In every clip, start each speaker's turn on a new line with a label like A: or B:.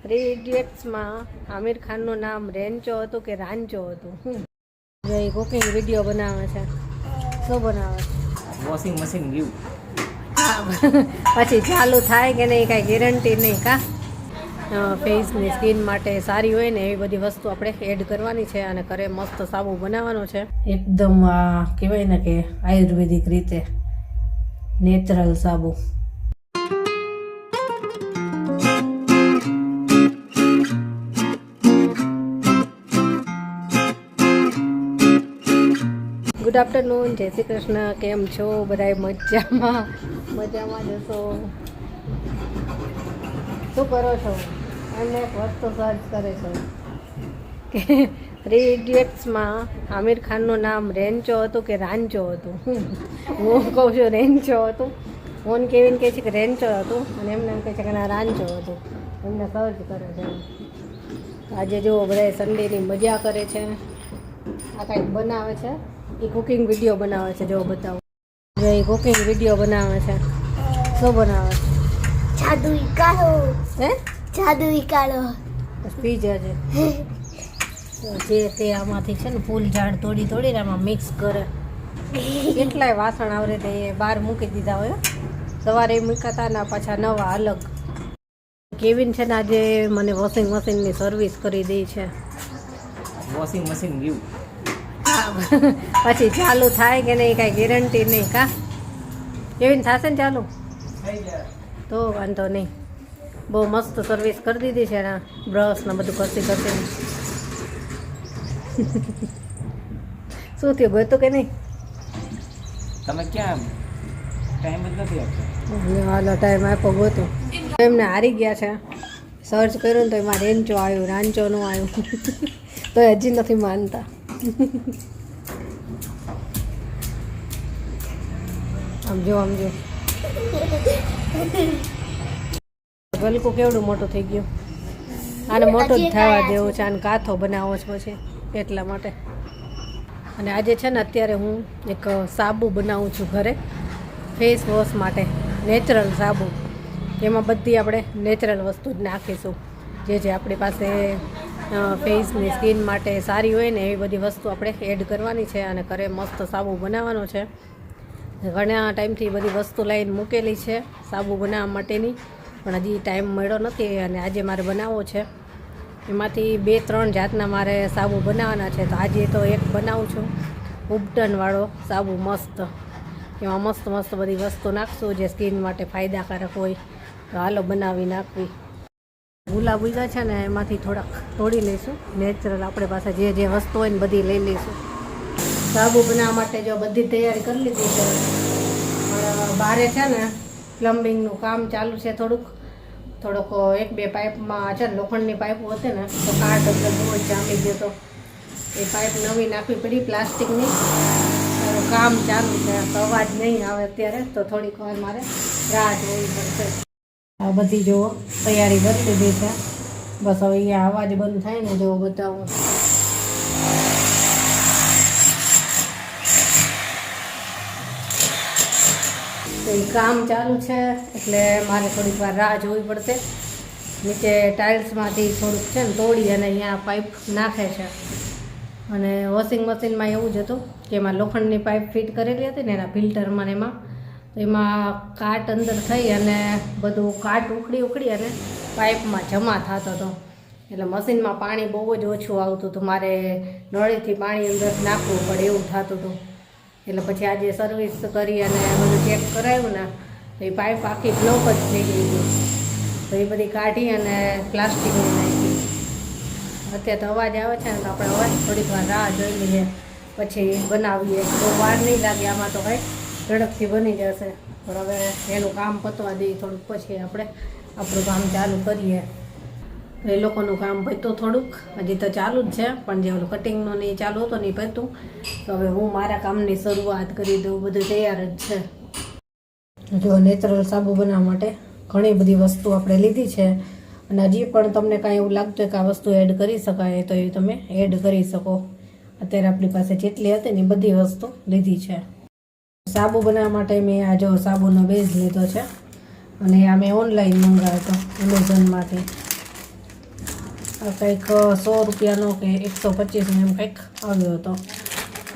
A: 3 ઇડિયટ્સમાં આમિર ખાનનું નામ રેન્ચો હતું કે રાંચો હતું? જો એ કુકિંગ વિડીયો બનાવે છે. શું બનાવે છે?
B: Washing machine view.
A: પછી ચાલુ થાય કે નહીં કાંઈ ગેરંટી નહીં. કા ફેસની સ્કિન માટે સારી હોય ને એવી બધી વસ્તુ આપણે એડ કરવાની છે અને ઘરે મસ્ત સાબુ બનાવવાનો છે. એકદમ કહેવાય ને કે આયુર્વેદિક રીતે નેચરલ સાબુ. ગુડ આફ્ટરનૂન, જય શ્રી કૃષ્ણ. કેમ છો બધાય? મજામાં જશો? શું કરો છો? એમને એક વસ્તુ સર્ચ કરે છો કે 3 ઇડિયટ્સમાં આમિર ખાનનું નામ રેન્ચો હતું કે રાંચો હતું? હું કહું છું રેન્ચો હતું, ફોન કેવીને કહે છે કે રેન્ચો હતું અને એમને એમ કહે છે કે ના રાંચો હતું. એમને સર્ચ કરે છે. આજે જુઓ બધા સન્ડેની મજા કરે છે. આ કાંઈક બનાવે છે, એ કુકિંગ વિડીયો બનાવે છે. જો બતાવો, જો એ કુકિંગ વિડીયો બનાવે છે. શું બનાવે છે?
C: જાદુઈ કાળો.
A: હે? જાદુઈ
C: કાળો
A: પી જજે. જે તે આમાંથી છે ને ફૂલ ઝાડ તોડીને આમાં મિક્સ કરે. કેટલાય વાસણ આવરે તે બહાર મૂકી દીધા હોય. સવારે મૂકાતા ના પાછા નવા અલગ. કેવિન છે ને આજે મને વોશિંગ મશીનની સર્વિસ કરી દે છે.
B: Washing machine view.
A: પછી ચાલુ થાય કે નહીં કાંઈ ગેરંટી નહીં. કા કેવીન થશે ને ચાલુ? તો વાંધો નહીં. બહુ મસ્ત સર્વિસ કરી દીધી છે. એના બ્રશ ને બધું કરતી શું થયું? ગયું કે નહીં?
B: તમે ક્યાં ટાઈમ જ નથી આપતો?
A: હાલો ટાઈમ આપ્યો ગોતું. એમને હારી ગયા છે. સર્ચ કર્યું ને તો એમાં રેન્ચો આવ્યું, રાંચો નું આવ્યું. તો હજી નથી માનતા. આમ જો ગલકું કેવડું મોટું થઈ ગયું. આને મોટું જ થવા દેવું છે. આને કાથો બનાવવો છે પછી એટલા માટે. અને આજે છે ને અત્યારે હું એક સાબુ બનાવું છું ઘરે ફેસ વોશ માટે. નેચરલ સાબુ. એમાં બધી આપણે નેચરલ વસ્તુ જ નાખીશું. જે આપણી પાસે ફેસની સ્કિન માટે સારી હોય ને એવી બધી વસ્તુ આપણે એડ કરવાની છે અને ઘરે મસ્ત સાબુ બનાવવાનો છે. ઘણા ટાઈમથી બધી વસ્તુ લાવીને મૂકેલી છે સાબુ બનાવવા માટેની, પણ હજી ટાઈમ મળ્યો નથી અને આજે મારે બનાવવો છે. એમાંથી 2-3 જાતના મારે સાબુ બનાવવાના છે. તો આજે તો એક બનાવું છું ઉબટનવાળો સાબુ મસ્ત. એમાં મસ્ત બધી વસ્તુ નાખશું જે સ્કિન માટે ફાયદાકારક હોય. તો હાલો બનાવી નાખવી. ગુલાબ ઉગ્યા છે ને એમાંથી થોડાક તોડી લઈશું. નેચરલ આપણે પાસે જે વસ્તુ હોય ને બધી લઈ લઈશું. સાબુ બનાવવા માટે જો બધી તૈયારી કરી લીધી છે. પણ બારે છે ને પ્લમ્બિંગનું કામ ચાલુ છે. થોડોક 1-2 પાઇપમાં છે ને લોખંડની પાઇપો હતી ને તો કાટ અંદર બહુ જ જામી ગયો તો એ પાઇપ નવી નાખવી પડી પ્લાસ્ટિકની. કામ ચાલુ છે તો અવાજ નહીં આવે અત્યારે, તો થોડીક વાર મારે રાહ જોવી પડશે. આ બધી જો તૈયારી કરી લીધી છે. બસ હવે અહીંયા અવાજ બંધ થાય ને જો બતાવું. તો એ કામ ચાલુ છે એટલે મારે થોડીક વાર રાહ જોવી પડશે. નીચે ટાઇલ્સમાંથી થોડુંક છે ને તોડી અને અહીંયા પાઇપ નાખે છે. અને વોશિંગ મશીનમાં એવું જ હતું કે એમાં લોખંડની પાઇપ ફિટ કરેલી હતી ને એના ફિલ્ટરમાં ને એમાં કાટ અંદર થઈ અને બધું કાટ ઉખડી અને પાઇપમાં જમા થતો હતો. એટલે મશીનમાં પાણી બહુ જ ઓછું આવતું હતું. મારે નળીથી પાણી અંદર નાખવું પડે એવું થતું હતું. એટલે પછી આજે સર્વિસ કરી અને બધું ચેક કરાવ્યું ને તો એ પાઇપ આખી બ્લોક જ થઈ ગઈ હતી. તો એ બધી કાઢી અને પ્લાસ્ટિકની નાખી. અત્યારે તો અવાજ આવે છે ને તો આપણે અવાજ થોડીક વાર રાહ જોઈ લઈએ પછી બનાવીએ. તો વાર નહીં લાગે. આમાં તો કંઈક ઝડપથી બની જશે. પણ હવે એનું કામ પતવા દઈએ થોડુંક પછી આપણે આપણું કામ ચાલુ કરીએ. એ લોકોનું કામ પત્યું થોડુંક, હજી તો ચાલુ જ છે. પણ જે ઓલું કટિંગનું નહીં ચાલુ હતું નહીં પત્યું. તો હવે હું મારા કામની શરૂઆત કરી દઉં. બધું તૈયાર જ છે. જો નેચરલ સાબુ બનાવવા માટે ઘણી બધી વસ્તુ આપણે લીધી છે. અને હજી પણ તમને કાંઈ એવું લાગતું હોય કે આ વસ્તુ એડ કરી શકાય તો એ તમે એડ કરી શકો. અત્યારે આપણી પાસે જેટલી હતી ને બધી વસ્તુ લીધી છે. સાબુ બનાવવા માટે મેં આ જો સાબુનો બેઝ લીધો છે અને આ મેં ઓનલાઈન મંગાવ્યો હતો એમેઝોનમાંથી. કંઈક 100 રૂપિયાનો કે 125 એમ કંઈક આવ્યો હતો.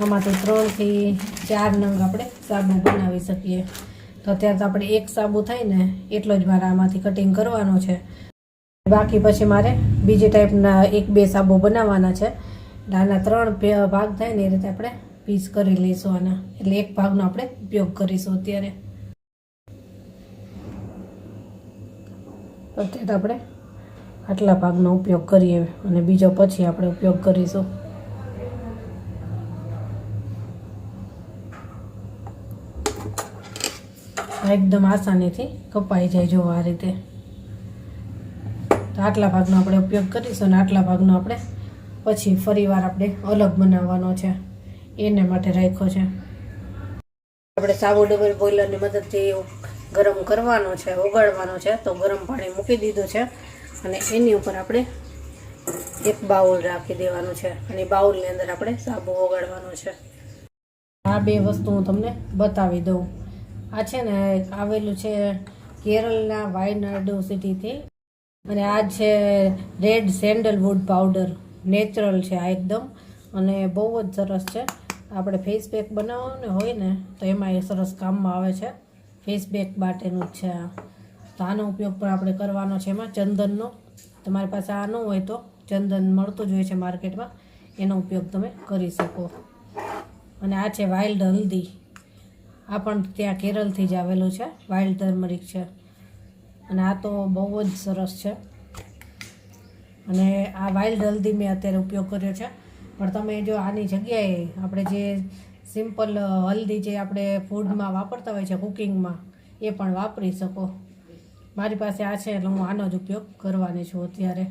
A: આમાંથી 3 થી 4 નંગ આપણે સાબુ બનાવી શકીએ. તો અત્યારે તો આપણે એક સાબુ થાય ને એટલો જ મારે આમાંથી કટિંગ કરવાનો છે. બાકી પછી મારે બીજી ટાઈપના 1-2 સાબુ બનાવવાના છે. આના 3 ભાગ થાય ને એ રીતે આપણે પીસ કરી લઈશું આના. એટલે એક ભાગનો આપણે ઉપયોગ કરીશું અત્યારે. આપણે આટલા ભાગનો ઉપયોગ કરીએ અને બીજો પછી આપણે ઉપયોગ કરીશું. એકદમ આસાનીથી કપાઈ જાય જો આ રીતે. તો આટલા ભાગનો આપણે ઉપયોગ કરીશું અને આટલા ભાગનો આપણે પછી ફરીવાર આપણે અલગ બનાવવાનો છે, એને માટે રાખ્યો છે. આપણે સાબુ ડબલ બોઇલરની મદદથી ગરમ કરવાનો છે, ઓગાળવાનો છે. તો ગરમ પાણી મૂકી દીધું છે અને એની ઉપર આપણે એક બાઉલ રાખી દેવાનું છે અને બાઉલની અંદર આપણે સાબુ ઓગાળવાનો છે. આ 2 વસ્તુ હું તમને બતાવી દઉં. આ છે ને આવેલું છે કેરળના વાયનાડ સિટીથી અને આ છે રેડ સેન્ડલવુડ પાવડર. નેચરલ છે આ એકદમ અને બહુ જ સરસ છે. આપણે ફેસ પેક બનાવવાનો હોય ને તો એમાં એ સરસ કામમાં આવે છે. ફેસ પેક માટેનું જ છે આ. તો આનો ઉપયોગ પણ આપણે કરવાનો છે એમાં ચંદનનો. તમારી પાસે આ ન હોય તો ચંદન મળતું જ હોય છે માર્કેટમાં, એનો ઉપયોગ તમે કરી શકો. અને આ છે વાઇલ્ડ હલ્દી. આ પણ ત્યાં કેરળથી જ આવેલું છે, વાઇલ્ડ ટર્મરિક છે અને આ તો બહુ જ સરસ છે. અને આ વાઇલ્ડ હલ્દી મેં અત્યારે ઉપયોગ કર્યો છે. પણ તમે જો આની જગ્યાએ આપણે જે સિમ્પલ હલ્દી જે આપણે ફૂડમાં વાપરતા હોય છે કુકિંગમાં, એ પણ વાપરી શકો. મારી પાસે આ છે એટલે હું આનો જ ઉપયોગ કરવાની છું અત્યારે.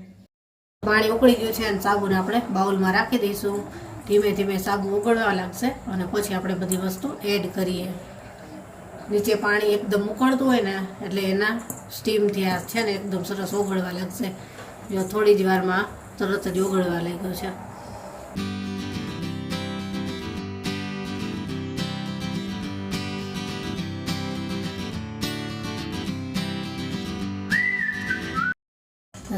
A: પાણી ઉકળી ગયું છે અને સાબુને આપણે બાઉલમાં રાખી દઈશું. ધીમે ધીમે સાબુ ઉકળવા લાગશે અને પછી આપણે બધી વસ્તુ એડ કરીએ. નીચે પાણી એકદમ ઉકળતું હોય ને એટલે એના સ્ટીમથી આ છે ને એકદમ સરસ ઓગળવા લાગશે. જો થોડી જ વારમાં તરત જ ઓગળવા લાગ્યું છે.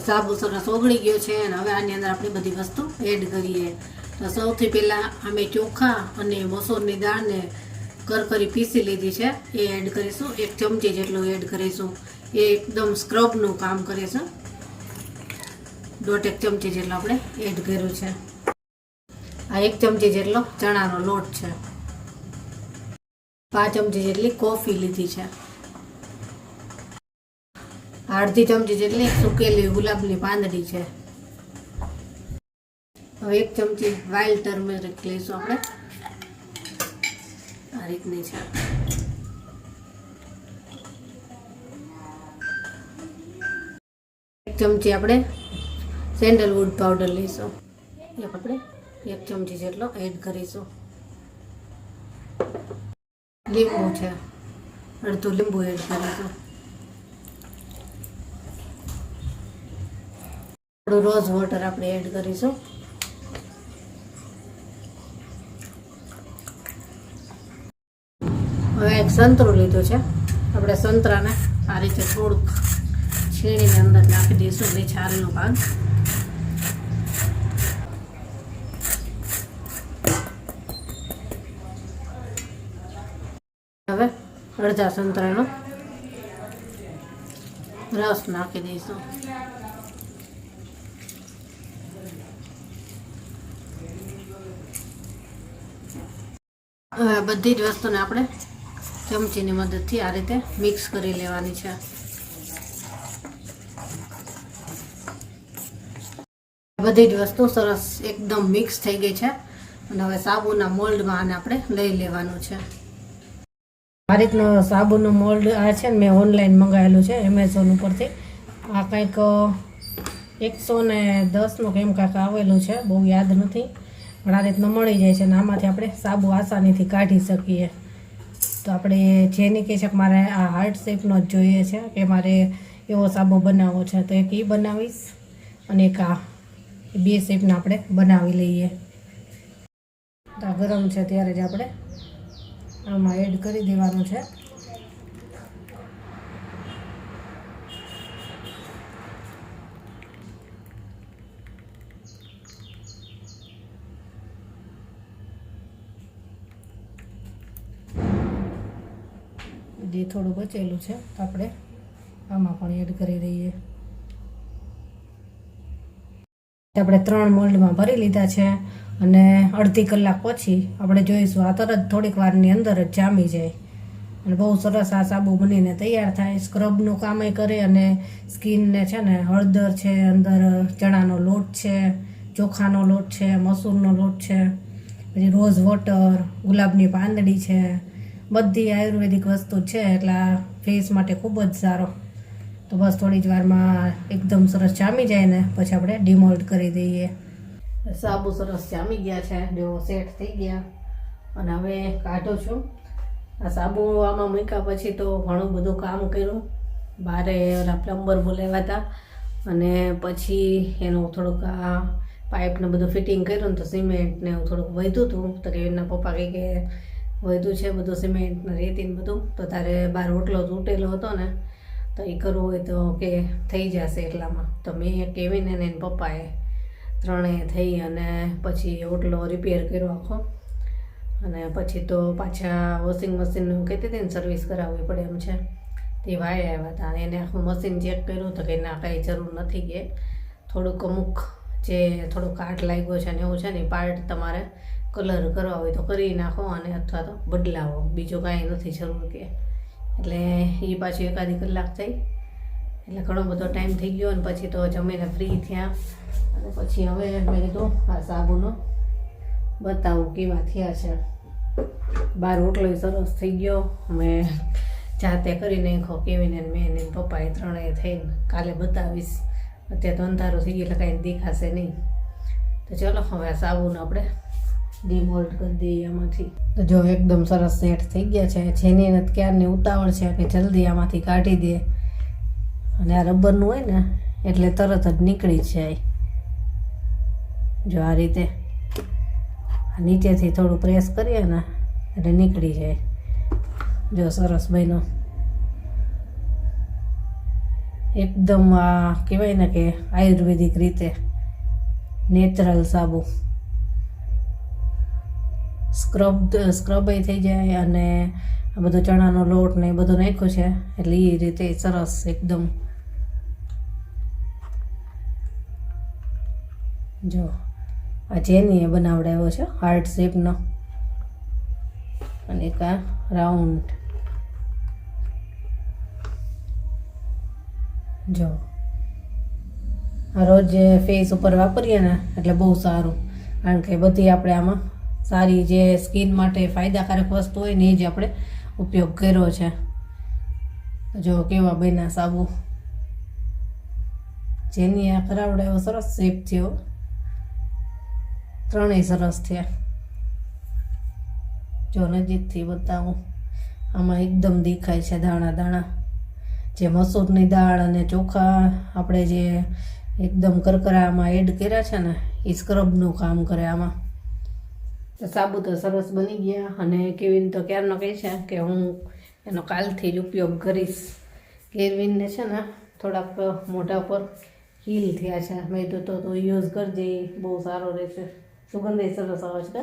A: સાબુ સરસ ઓગળી ગયો છે અને હવે આની અંદર આપણે બધી વસ્તુ એડ કરીએ. તો સૌથી પહેલાં અમે ચોખા અને મસૂરની દાળને કરકરી પીસી લીધી છે, એ એડ કરીશું. 1 ચમચી જેટલું એડ કરીશું. એ એકદમ સ્ક્રબનું કામ કરે છે. 1.5 ચમચી જેટલો આપણે એડ કર્યું છે. આ 1 ચમચી જેટલો ચણાનો લોટ છે. 5 ચમચી જેટલી કોફી લીધી છે. 1/2 ચમચી જેટલી સૂકેલી ગુલાબની પાંદડી છે. હવે 1 ચમચી વાઇલ્ડ ટર્મરિક લઈશું આપણે. આ રીતની છે. 1 ચમચી આપણે સેન્ડલવુડ પાવડર લઈશું. એ આપણે 1 ચમચી જેટલો એડ કરીશું. લીંબુ છે, અડધું લીંબુ એડ કરીશું. થોડું રોઝ વોટર આપણે એડ કરીશું. હવે એક સંતરું લીધું છે. આપણે સંતરાને આ રીતે થોડુંક છીણીને અંદર નાખી દઈશું, એટલે છાલનો ભાગ. હવે અડધા સંતરાનો રસ નાખી દઈશું. હવે બધી જ વસ્તુને આપણે ચમચીની મદદથી આ રીતે મિક્સ કરી લેવાની છે. બધી જ વસ્તુ સરસ એકદમ મિક્સ થઈ ગઈ છે અને હવે સાબુના મોલ્ડમાં આને આપણે લઈ લેવાનું છે. આ રીતનો સાબુનું મોલ્ડ આ છે ને મેં ઓનલાઈન મંગાવેલું છે એમેઝોન ઉપરથી. આ કંઈક 110નું કેમ કાંઈક આવેલું છે, બહુ યાદ નથી, પણ આ રીતનું મળી જાય છે અને આમાંથી આપણે સાબુ આસાનીથી કાઢી શકીએ. તો આપણે જેની કહે છે કે મારે આ હાર્ટ શેપનો જ જોઈએ છે, કે મારે એવો સાબુ બનાવવો છે, તો એક એ બનાવીશ અને એક આ 2 શેપના આપણે બનાવી લઈએ. તો આ ગરમ છે ત્યારે જ આપણે આમાં એડ કરી દેવાનું છે. જે થોડું બચેલું છે આપણે આમાં પણ એડ કરી દઈએ. આપણે 3 મોલ્ડમાં ભરી લીધા છે અને અડધી કલાક પછી આપણે જોઈશું. આ તરત થોડીક વારની અંદર જ જામી જાય અને બહુ સરસ આ સાબુ બનીને તૈયાર થાય. સ્ક્રબનું કામય કરે અને સ્કિનને છે ને હળદર છે, અંદર ચણાનો લોટ છે, ચોખાનો લોટ છે, મસૂરનો લોટ છે, પછી રોઝ વોટર, ગુલાબની પાંદડી છે, બધી આયુર્વેદિક વસ્તુ છે એટલે આ ફેસ માટે ખૂબ જ સારો. તો બસ થોડી જ વારમાં એકદમ સરસ જામી જાય ને પછી આપણે ડિમોલ્ડ કરી દઈએ. સાબુ સરસ જામી ગયા છે, જો સેટ થઈ ગયા અને હવે કાઢું છું. આ સાબુ આમાં મૂક્યા પછી તો ઘણું બધું કામ કર્યું. બારે ઓલા પ્લમ્બર બોલાવ્યા હતા અને પછી એનું થોડુંક આ પાઇપને બધું ફિટિંગ કર્યું ને તો સિમેન્ટ ને એવું થોડુંક વધ્યું હતું. તો કે એના પપ્પા કહે કે વધ્યું છે બધું સિમેન્ટ ને રેતી ને બધું, તો તારે બાર ઓટલો તૂટેલો હતો ને તો એ કરવું હોય તો કે થઈ જશે એટલામાં. તો મેં કેવીને એને પપ્પાએ ત્રણેય થઈ અને પછી ઓટલો રિપેર કર્યો આખો. અને પછી તો પાછા વોશિંગ મશીનનું કહેતી હતી ને સર્વિસ કરાવવી પડે એમ છે. તે ભાઈ આવ્યા હતા અને એને આખું મશીન ચેક કર્યું તો કે ના કાંઈ જરૂર નથી, કે થોડુંક અમુક જે થોડું કાટ લાગ્યો છે ને એવું છે ને પાર્ટ તમારે કલર કરવા હોય તો કરી નાખો અને અથવા તો બદલાવો, બીજું કાંઈ નથી જરૂર કે. એટલે એ પાછું એકાદી કલાક થઈ એટલે ઘણો બધો ટાઈમ થઈ ગયો અને પછી તો જમીને ફ્રી થયા અને પછી હવે મેં કીધું આ સાબુનો બતાવું કેવા થયા છે. બાર ઓટલો સરસ થઈ ગયો, મેં જાતે કરી નાખો કેવીને મેં એને પપ્પાએ ત્રણેય થઈને. કાલે બતાવીશ, અત્યારે તો અંધારું થઈ ગયું એટલે કાંઈ દેખાશે નહીં. તો ચલો હવે આ સાબુને આપણે ડિમોલ્ડ કરી દઈએ આમાંથી. તો જો એકદમ સરસ સેટ થઈ ગયા છે. જેની એને ક્યારની ઉતાવળ છે કે જલ્દી આમાંથી કાઢી દે અને આ રબરનું હોય ને એટલે તરત જ નીકળી જાય. જો આ રીતે નીચેથી થોડું પ્રેસ કરીએ ને એટલે નીકળી જાય. જો સરસ બન્યો એકદમ. આ કહેવાય ને કે આયુર્વેદિક રીતે નેચરલ સાબુ. સ્ક્રબય થઈ જાય અને આ બધો ચણાનો લોટ ને એ બધું નાખ્યું છે એટલે એ રીતે સરસ એકદમ. જો આ જેની એ બનાવડાવ્યો છે હાર્ટ શેપનો અને એક આ રાઉન્ડ. જો આ રોજ ફેસ ઉપર વાપરીએ ને એટલે બહુ સારું, કારણ કે બધી આપણે આમાં સારી જે સ્કિન માટે ફાયદાકારક વસ્તુ હોય ને એ જ આપણે ઉપયોગ કર્યો છે. જો કેવા બન્યા સાબુ. જેની આ કરાવડાવ્યો સરસ શેપ થયો, ત્રણેય સરસ થયા. જો નજીકથી બતાવું, આમાં એકદમ દેખાય છે દાણા દાણા. જે મસૂરની દાળ અને ચોખા આપણે જે એકદમ કરકરામાં એડ કર્યા છે ને એ સ્ક્રબનું કામ કરે આમાં. સાબુ તો સરસ બની ગયા અને કેવિન તો ક્યારનો કહે છે કે હું એનો કાલથી જ ઉપયોગ કરીશ. કેવિનને છે ને થોડાક મોઢા પર હીલ થયા છે, મેં તો તું યુઝ કરજે, બહુ સારો રહેશે. સુગંધ સરસ આવે છે.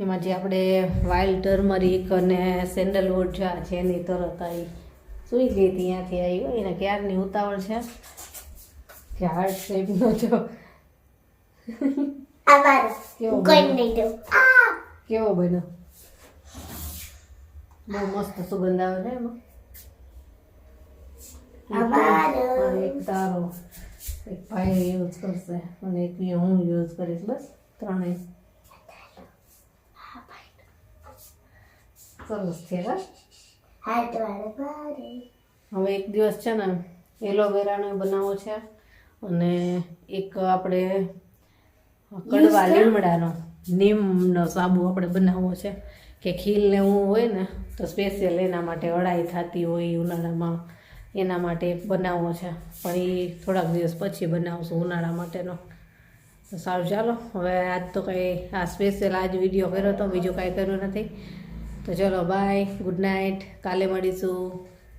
A: એમાં જે આપણે વાઇલ્ડ ટર્મરિક અને સેન્ડલવુડ છે એની તરત આવી સુઈ ગઈ હતી, ત્યાંથી આવી હોય એને ક્યારની ઉતાવળ છે કે હાર્ટ શેપનો જો કેવો બન્યો. બહુ મસ્ત સુગંધ આવે છે એમાં. એક તારો એક ભાઈ યુઝ કરશે અને એક હું યુઝ કરીશ, બસ ત્રણેય સરસ છે. હવે એક દિવસ છે ને એલોવેરાનો બનાવવો છે અને એક આપણે કડવા લીમડાનો નીમનો સાબુ આપણે બનાવવો છે કે ખીલ ને એવું હોય ને તો સ્પેશિયલ એના માટે અળાઈ થતી હોય ઉનાળામાં, એના માટે એક બનાવવો છે. પણ એ થોડાક દિવસ પછી બનાવશું ઉનાળા માટેનો. તો સારું ચાલો હવે આજ તો કંઈ આ સ્પેશિયલ આજ વિડીયો કર્યો હતો, બીજું કાંઈ કર્યું નથી. તો ચલો બાય, ગુડ નાઇટ, કાલે મળીશું.